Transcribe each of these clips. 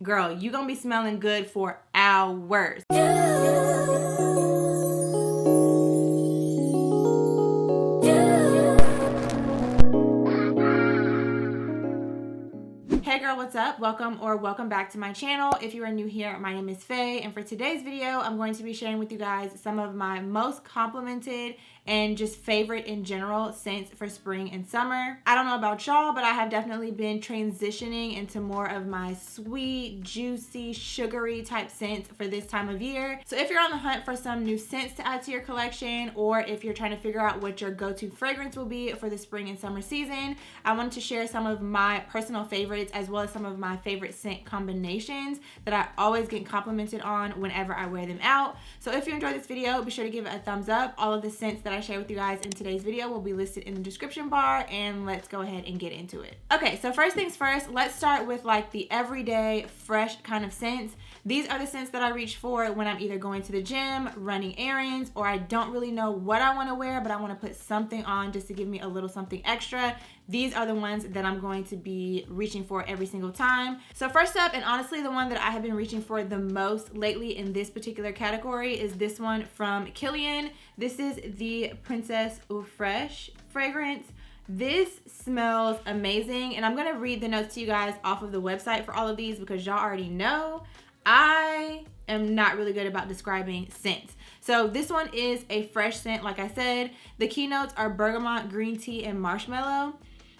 girl, you gonna be smelling good for hours. Hey girl, what's up? Welcome back to my channel. If you are new here, my name is Faye, and for today's video, I'm going to be sharing with you guys some of my most complimented and just favorite in general scents for spring and summer. I don't know about y'all, but I have definitely been transitioning into more of my sweet, juicy, sugary type scents for this time of year. So if you're on the hunt for some new scents to add to your collection, or if you're trying to figure out what your go-to fragrance will be for the spring and summer season, I wanted to share some of my personal favorites as well as some of my favorite scent combinations that I always get complimented on whenever I wear them out. So if you enjoyed this video, be sure to give it a thumbs up. All of the scents that I share with you guys in today's video will be listed in the description bar, and let's go ahead and get into it. Okay, so first things first, let's start with like the everyday fresh kind of scents. These are the scents that I reach for when I'm either going to the gym, running errands, or I don't really know what I want to wear, but I want to put something on just to give me a little something extra. These are the ones that I'm going to be reaching for every single time. So first up, and honestly the one that I have been reaching for the most lately in this particular category, is this one from Kilian. This is the Princess Eau Fraiche fragrance. This smells amazing, and I'm gonna read the notes to you guys off of the website for all of these because y'all already know I am not really good about describing scents. So this one is a fresh scent, like I said. The keynotes are bergamot, green tea, and marshmallow.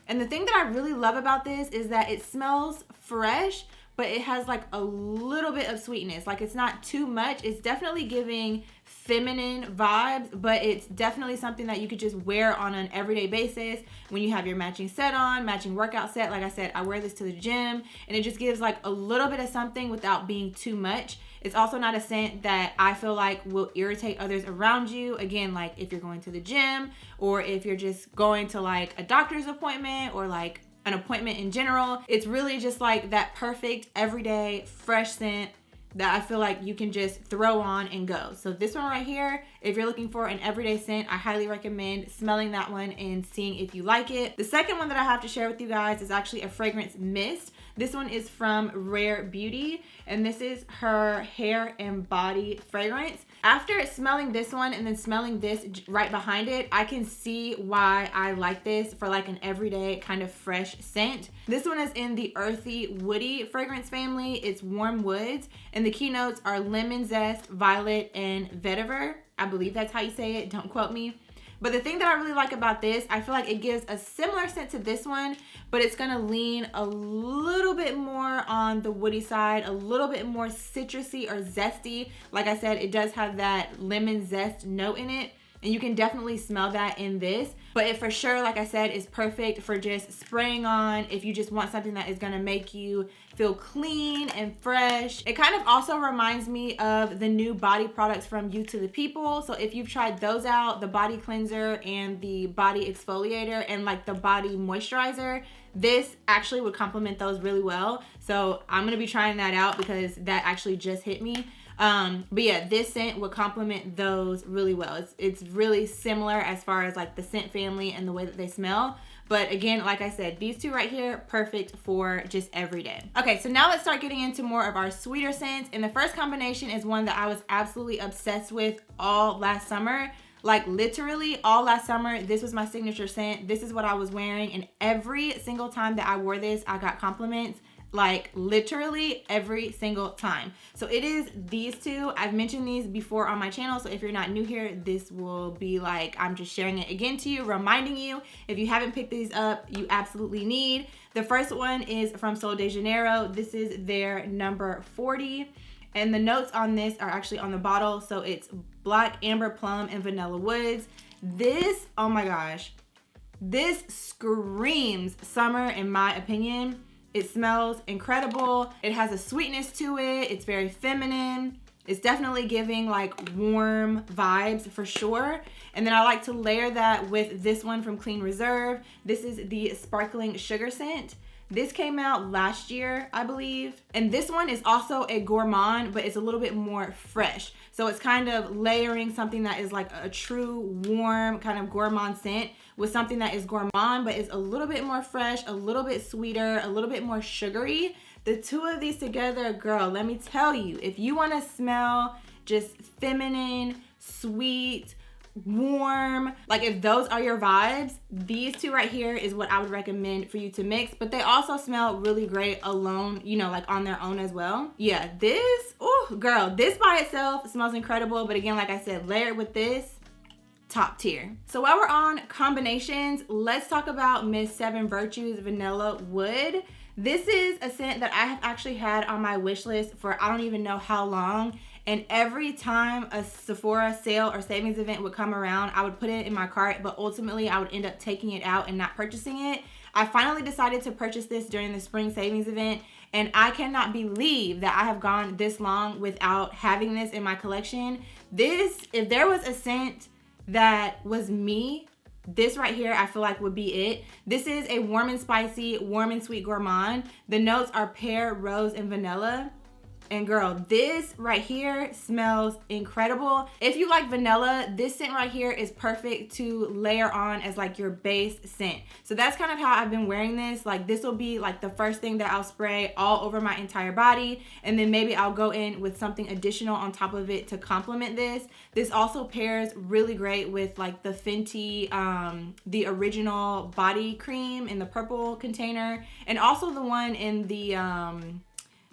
And the thing that I really love about this is that it smells fresh, but it has like a little bit of sweetness. Like it's not too much. It's definitely giving feminine vibes, but it's definitely something that you could just wear on an everyday basis when you have your matching set on, matching workout set. Like I said, I wear this to the gym, and it just gives like a little bit of something without being too much. It's also not a scent that I feel like will irritate others around you. Again, like if you're going to the gym, or if you're just going to like a doctor's appointment, or like an appointment in general. It's really just like that perfect everyday fresh scent that I feel like you can just throw on and go. So this one right here, if you're looking for an everyday scent, I highly recommend smelling that one and seeing if you like it. The second one that I have to share with you guys is actually a fragrance mist. This one is from Rare Beauty, and this is her hair and body fragrance. After smelling this one and then smelling this right behind it, I can see why I like this for like an everyday kind of fresh scent. This one is in the earthy woody fragrance family. It's warm woods, and the keynotes are lemon zest, violet, and vetiver. I believe that's how you say it, don't quote me. But the thing that I really like about this, I feel like it gives a similar scent to this one, but it's gonna lean a little bit more on the woody side, a little bit more citrusy or zesty. Like I said, it does have that lemon zest note in it, and you can definitely smell that in this. But it for sure, like I said, is perfect for just spraying on if you just want something that is gonna make you feel clean and fresh. It kind of also reminds me of the new body products from You to the People. So if you've tried those out, the body cleanser and the body exfoliator and like the body moisturizer, this actually would complement those really well. So I'm gonna be trying that out because that actually just hit me. But yeah, this scent would complement those really well. It's really similar as far as like the scent family and the way that they smell. But again, like I said, these two right here, perfect for just every day. Okay, so now let's start getting into more of our sweeter scents. And the first combination is one that I was absolutely obsessed with all last summer. Like literally all last summer, this was my signature scent. This is what I was wearing, and every single time that I wore this, I got compliments. Like literally every single time. So it is these two. I've mentioned these before on my channel, so if you're not new here, this will be like I'm just sharing it again to you, reminding you if you haven't picked these up, you absolutely need. The first one is from Sol de Janeiro. This is their number 40, and the notes on this are actually on the bottle. So it's black, amber, plum, and vanilla woods. This, oh my gosh, this screams summer in my opinion. It smells incredible. It has a sweetness to it. It's very feminine. It's definitely giving like warm vibes for sure. And then I like to layer that with this one from Clean Reserve. This is the Sparkling Sugar Scent. This came out last year, I believe. And this one is also a gourmand, but it's a little bit more fresh. So it's kind of layering something that is like a true warm kind of gourmand scent with something that is gourmand, but is a little bit more fresh, a little bit sweeter, a little bit more sugary. The two of these together, girl, let me tell you, if you want to smell just feminine, sweet, warm, like if those are your vibes, these two right here is what I would recommend for you to mix. But they also smell really great alone, you know, like on their own as well. Yeah, this, oh girl, this by itself smells incredible. But again, like I said, layered with this, top tier. So while we're on combinations, let's talk about Miss Seven Virtues Vanilla Wood. This is a scent that I have actually had on my wish list for I don't even know how long. And every time a Sephora sale or savings event would come around, I would put it in my cart, but ultimately I would end up taking it out and not purchasing it. I finally decided to purchase this during the spring savings event, and I cannot believe that I have gone this long without having this in my collection. This, if there was a scent that was me, this right here I feel like would be it. This is a warm and spicy, warm and sweet gourmand. The notes are pear, rose, and vanilla. And girl, this right here smells incredible. If you like vanilla, this scent right here is perfect to layer on as like your base scent. So that's kind of how I've been wearing this. Like this will be like the first thing that I'll spray all over my entire body. And then maybe I'll go in with something additional on top of it to complement this. This also pairs really great with like the Fenty, the original body cream in the purple container. And also the one in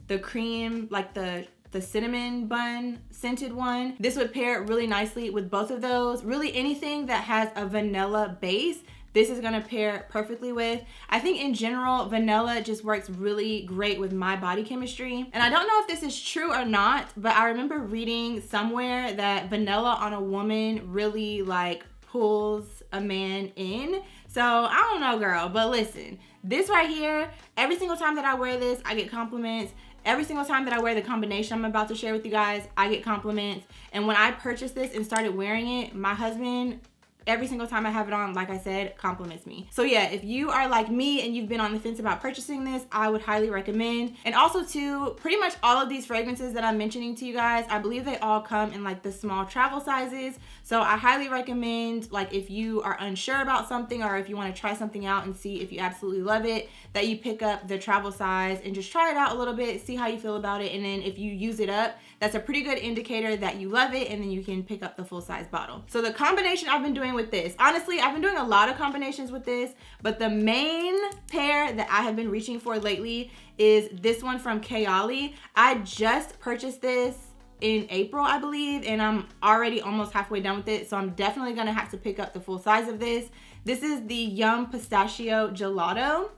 the cream, like the cinnamon bun scented one. This would pair really nicely with both of those. Really anything that has a vanilla base, this is gonna pair perfectly with. I think in general, vanilla just works really great with my body chemistry. And I don't know if this is true or not, but I remember reading somewhere that vanilla on a woman really like pulls a man in. So I don't know, girl, but listen, this right here, every single time that I wear this, I get compliments. Every single time that I wear the combination I'm about to share with you guys, I get compliments. And when I purchased this and started wearing it, my husband, every single time I have it on, like I said, compliments me. So yeah, if you are like me and you've been on the fence about purchasing this, I would highly recommend. And also too, pretty much all of these fragrances that I'm mentioning to you guys, I believe they all come in like the small travel sizes. So I highly recommend, like if you are unsure about something or if you want to try something out and see if you absolutely love it, that you pick up the travel size and just try it out a little bit, see how you feel about it. And then if you use it up, that's a pretty good indicator that you love it, and then you can pick up the full size bottle. So the combination I've been doing with this, honestly, I've been doing a lot of combinations with this, but the main pair that I have been reaching for lately is this one from Kayali. I just purchased this in April, I believe, and I'm already almost halfway done with it, so I'm definitely gonna have to pick up the full size of this. This is the Yum Pistachio Gelato.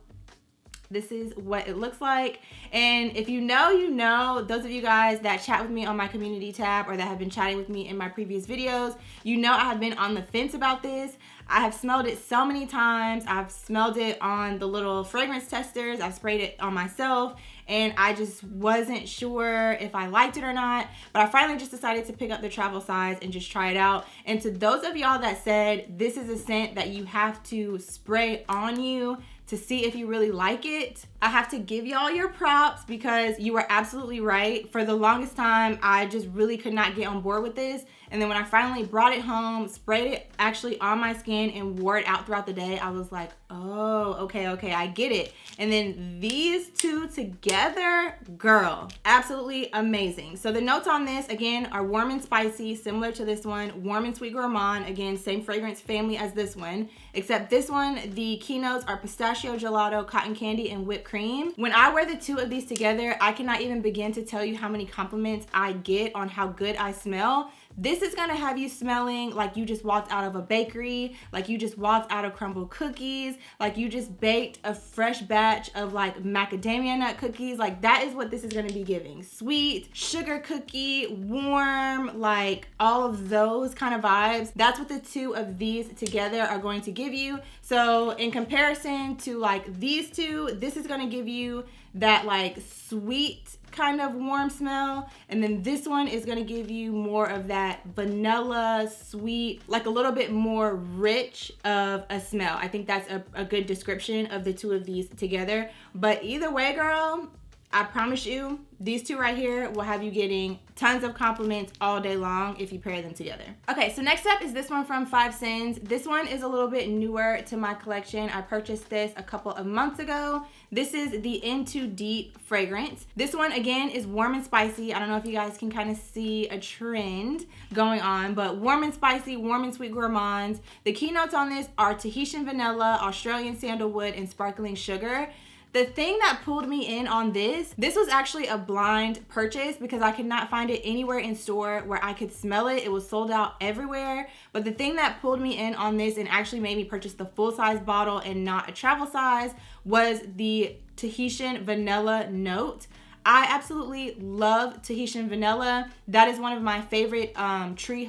This is what it looks like. And if you know, you know, those of you guys that chat with me on my community tab or that have been chatting with me in my previous videos, you know I have been on the fence about this. I have smelled it so many times. I've smelled it on the little fragrance testers. I've sprayed it on myself, and I just wasn't sure if I liked it or not. But I finally just decided to pick up the travel size and just try it out. And to those of y'all that said this is a scent that you have to spray on you to see if you really like it, I have to give y'all your props because you were absolutely right. For the longest time, I just really could not get on board with this. And then when I finally brought it home, sprayed it actually on my skin and wore it out throughout the day, I was like, oh, okay, I get it. And then these two together, girl, absolutely amazing. So the notes on this, again, are warm and spicy, similar to this one. Warm and sweet gourmand, again, same fragrance family as this one, except this one, the keynotes are pistachio gelato, cotton candy, and whipped cream. When I wear the two of these together, I cannot even begin to tell you how many compliments I get on how good I smell. This is gonna have you smelling like you just walked out of a bakery, like you just walked out of crumbled cookies, like you just baked a fresh batch of like macadamia nut cookies. Like that is what this is gonna be giving. Sweet, sugar cookie, warm, like all of those kind of vibes. That's what the two of these together are going to give you. So in comparison to like these two, this is gonna give you that like sweet kind of warm smell, and then this one is going to give you more of that vanilla sweet, like a little bit more rich of a smell. I think that's a good description of the two of these together. But either way, girl, I promise you, these two right here will have you getting tons of compliments all day long if you pair them together. Okay, so next up is this one from Five Sins. This one is a little bit newer to my collection. I purchased this a couple of months ago. This is the Into Deep fragrance. This one, again, is warm and spicy. I don't know if you guys can kind of see a trend going on, but warm and spicy, warm and sweet gourmands. The keynotes on this are Tahitian vanilla, Australian sandalwood, and sparkling sugar. The thing that pulled me in on this was actually a blind purchase because I could not find it anywhere in store where I could smell it. It was sold out everywhere. But the thing that pulled me in on this and actually made me purchase the full-size bottle and not a travel size was the Tahitian vanilla note. I absolutely love Tahitian vanilla. That is one of my favorite Tree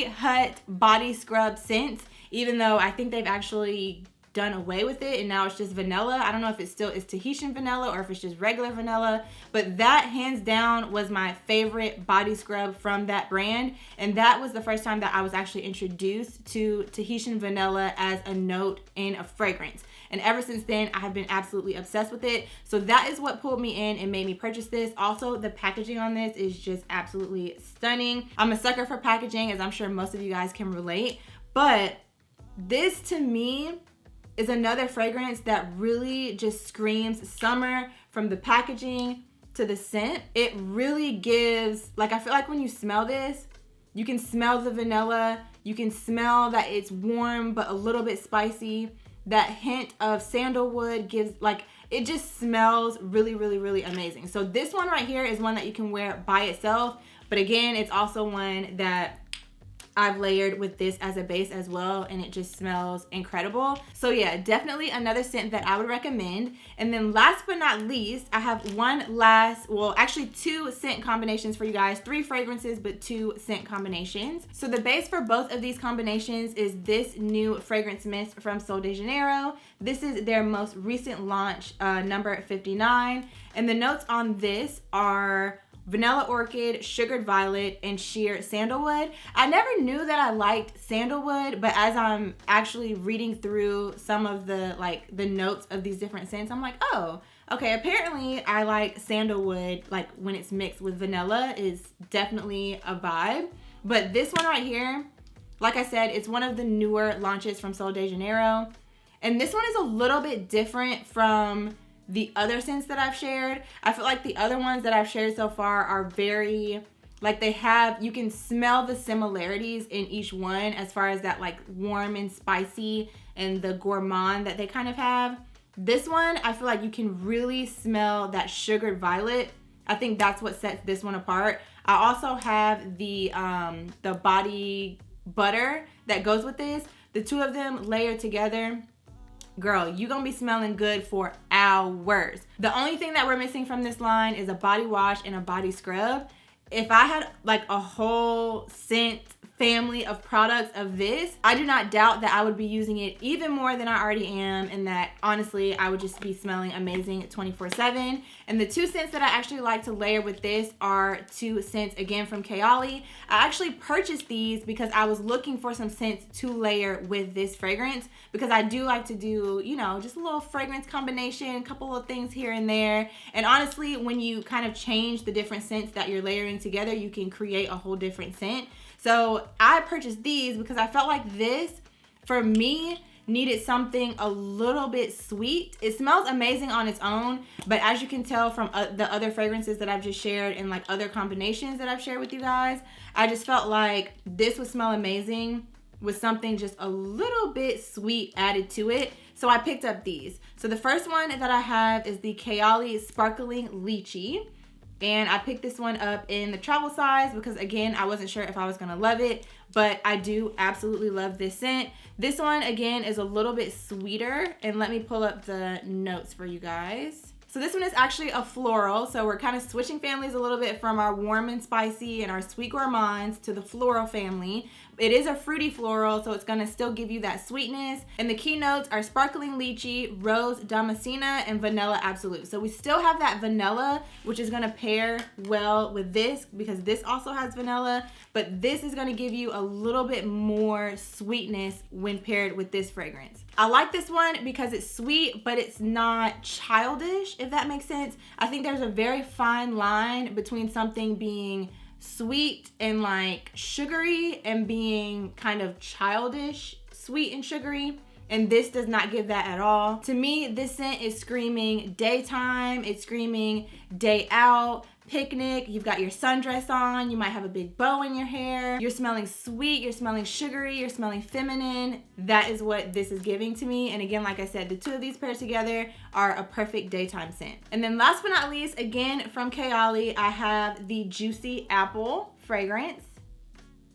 Hut body scrub scents, even though I think they've actually done away with it and now it's just vanilla. I don't know if it still is Tahitian vanilla or if it's just regular vanilla, but that hands down was my favorite body scrub from that brand, and that was the first time that I was actually introduced to Tahitian vanilla as a note in a fragrance. And ever since then, I have been absolutely obsessed with it. So that is what pulled me in and made me purchase this. Also, the packaging on this is just absolutely stunning. I'm a sucker for packaging, as I'm sure most of you guys can relate, but this to me is another fragrance that really just screams summer from the packaging to the scent. It really gives, like, I feel like when you smell this, you can smell the vanilla, you can smell that it's warm but a little bit spicy. That hint of sandalwood gives, like, it just smells really, really, really amazing. So this one right here is one that you can wear by itself, but again, it's also one that I've layered with this as a base as well, and it just smells incredible. So yeah, definitely another scent that I would recommend. And then last but not least, I have actually two scent combinations for you guys. 3 fragrances, but 2 scent combinations. So the base for both of these combinations is this new fragrance mist from Sol de Janeiro. This is their most recent launch, number 59. And the notes on this are vanilla orchid, sugared violet, and sheer sandalwood. I never knew that I liked sandalwood, but as I'm actually reading through some of the notes of these different scents, I'm like, oh, okay, apparently I like sandalwood, like when it's mixed with vanilla is definitely a vibe. But this one right here, like I said, it's one of the newer launches from Sol de Janeiro. And this one is a little bit different from the other scents that I've shared. I feel like the other ones that I've shared so far are very, like, you can smell the similarities in each one as far as that, like, warm and spicy and the gourmand that they kind of have. This one, I feel like you can really smell that sugared violet. I think that's what sets this one apart. I also have the body butter that goes with this. The two of them layered together, girl, you're gonna be smelling good for hours. The only thing that we're missing from this line is a body wash and a body scrub. If I had like a whole scent family of products of this, I do not doubt that I would be using it even more than I already am, and that honestly I would just be smelling amazing 24/7. And the 2 scents that I actually like to layer with this are 2 scents again from Kayali. I actually purchased these because I was looking for some scents to layer with this fragrance, because I do like to do, you know, just a little fragrance combination, a couple of things here and there. And honestly, when you kind of change the different scents that you're layering together, you can create a whole different scent. So I purchased these because I felt like this, for me, needed something a little bit sweet. It smells amazing on its own, but as you can tell from the other fragrances that I've just shared and like other combinations that I've shared with you guys, I just felt like this would smell amazing with something just a little bit sweet added to it. So I picked up these. So the first one that I have is the Kayali Sparkling Lychee. And I picked this one up in the travel size because, again, I wasn't sure if I was going to love it, but I do absolutely love this scent. This one, again, is a little bit sweeter, and let me pull up the notes for you guys. So this one is actually a floral, so we're kind of switching families a little bit from our warm and spicy and our sweet gourmands to the floral family. It is a fruity floral, so it's going to still give you that sweetness. And the key notes are sparkling lychee, rose damascena, and vanilla absolute. So we still have that vanilla, which is going to pair well with this because this also has vanilla, but this is going to give you a little bit more sweetness when paired with this fragrance. I like this one because it's sweet, but it's not childish, if that makes sense. I think there's a very fine line between something being sweet and like sugary and being kind of childish, sweet and sugary. And this does not give that at all. To me, this scent is screaming daytime. It's screaming day out, picnic. You've got your sundress on. You might have a big bow in your hair. You're smelling sweet. You're smelling sugary. You're smelling feminine. That is what this is giving to me. And again, like I said, the two of these paired together are a perfect daytime scent. And then last but not least, again, from Kayali, I have the Juicy Apple fragrance.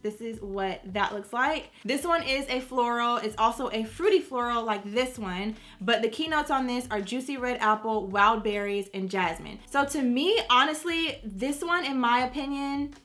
This is what that looks like. This one is a floral. It's also a fruity floral like this one, but the keynotes on this are juicy red apple, wild berries, and jasmine. So to me, honestly, this one, in my opinion,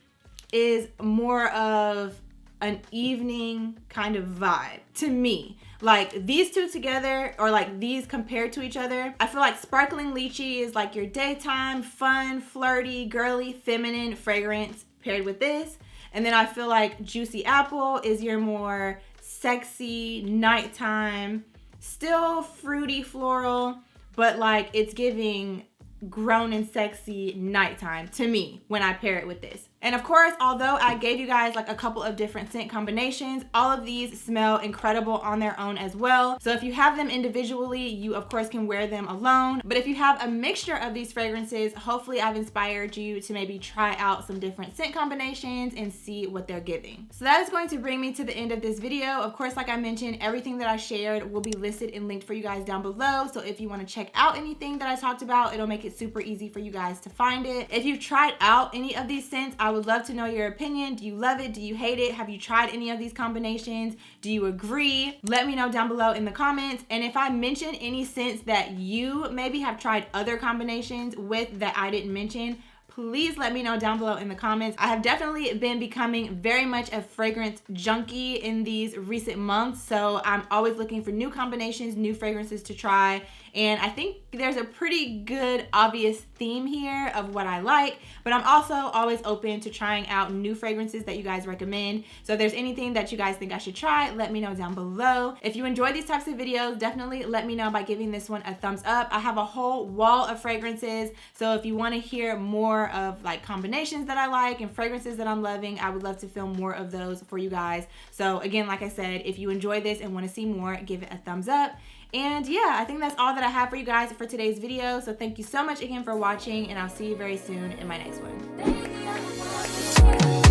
is more of an evening kind of vibe to me. Like these two together, or like these compared to each other, I feel like Sparkling Lychee is like your daytime, fun, flirty, girly, feminine fragrance paired with this. And then I feel like Juicy Apple is your more sexy, nighttime, still fruity floral, but like it's giving grown and sexy nighttime to me when I pair it with this. And of course, although I gave you guys like a couple of different scent combinations, all of these smell incredible on their own as well. So if you have them individually, you of course can wear them alone. But if you have a mixture of these fragrances, hopefully I've inspired you to maybe try out some different scent combinations and see what they're giving. So that is going to bring me to the end of this video. Of course, like I mentioned, everything that I shared will be listed and linked for you guys down below. So if you want to check out anything that I talked about, it'll make it super easy for you guys to find it. If you've tried out any of these scents, I would love to know your opinion. Do you love it? Do you hate it? Have you tried any of these combinations? Do you agree? Let me know down below in the comments. And if I mention any scents that you maybe have tried other combinations with that I didn't mention, please let me know down below in the comments. I have definitely been becoming very much a fragrance junkie in these recent months. So I'm always looking for new combinations, new fragrances to try. And I think there's a pretty good obvious theme here of what I like, but I'm also always open to trying out new fragrances that you guys recommend. So if there's anything that you guys think I should try, let me know down below. If you enjoy these types of videos, definitely let me know by giving this one a thumbs up. I have a whole wall of fragrances. So if you want to hear more of like combinations that I like and fragrances that I'm loving, I would love to film more of those for you guys. So again, like I said, if you enjoy this and want to see more, give it a thumbs up. And yeah, I think that's all that I have for you guys for today's video. So thank you so much again for watching, and I'll see you very soon in my next one.